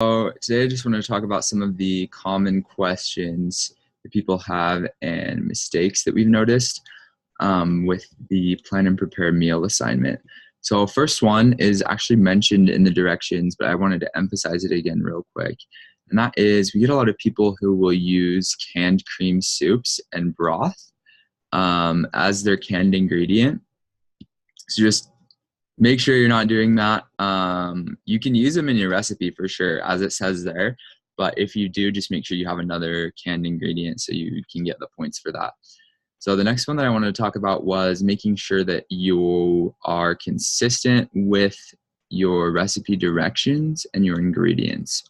So today I just want to talk about some of the common questions that people have and mistakes that we've noticed with the plan and prepare meal assignment. So first one is actually mentioned in the directions, but I wanted to emphasize it again real quick. And that is we get a lot of people who will use canned cream soups and broth as their canned ingredient. So just make sure you're not doing that. You can use them in your recipe for sure, as it says there. But if you do, just make sure you have another canned ingredient so you can get the points for that. So the next one that I wanted to talk about was making sure that you are consistent with your recipe directions and your ingredients.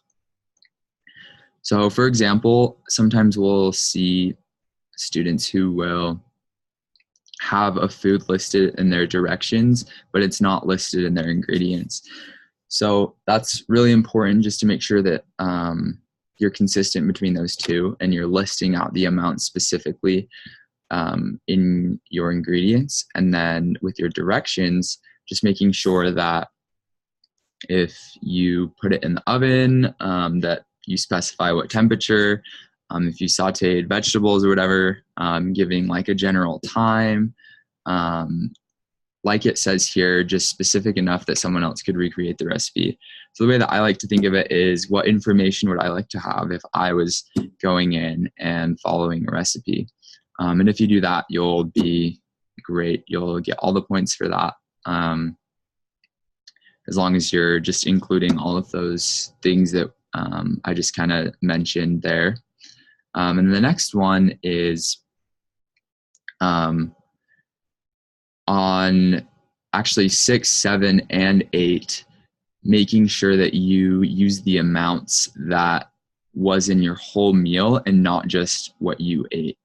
So for example, sometimes we'll see students who will have a food listed in their directions, but it's not listed in their ingredients. So that's really important just to make sure that you're consistent between those two and you're listing out the amount specifically in your ingredients. And then with your directions, just making sure that if you put it in the oven, that you specify what temperature. If you sauteed vegetables or whatever, giving like a general time. Like it says here, just specific enough that someone else could recreate the recipe. So the way that I like to think of it is, what information would I like to have if I was going in and following a recipe? And if you do that, you'll be great. You'll get all the points for that. As long as you're just including all of those things that I just kind of mentioned there. And the next one is on actually 6, 7, and 8, making sure that you use the amounts that was in your whole meal and not just what you ate.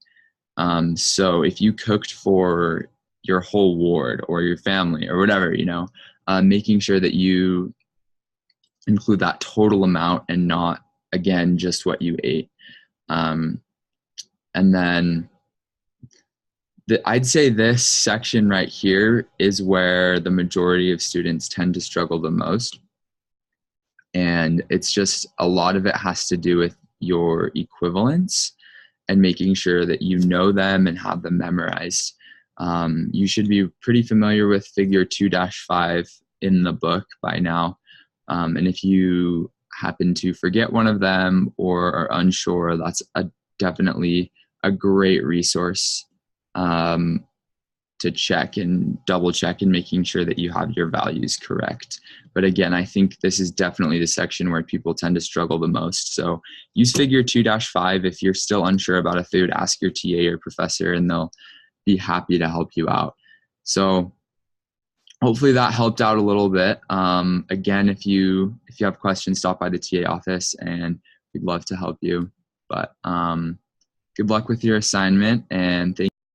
So if you cooked for your whole ward or your family or whatever, making sure that you include that total amount and not, again, just what you ate. And then I'd say this section right here is where the majority of students tend to struggle the most. And it's just a lot of it has to do with your equivalents and making sure that you know them and have them memorized. You should be pretty familiar with figure 2-5 in the book by now. And if you happen to forget one of them or are unsure, that's definitely a great resource to check and double check and making sure that you have your values correct. But again, I think this is definitely the section where people tend to struggle the most. So use figure 2-5. If you're still unsure about a food, ask your TA or professor and they'll be happy to help you out. So hopefully that helped out a little bit. Again, if you have questions, stop by the TA office and we'd love to help you. But good luck with your assignment, and thank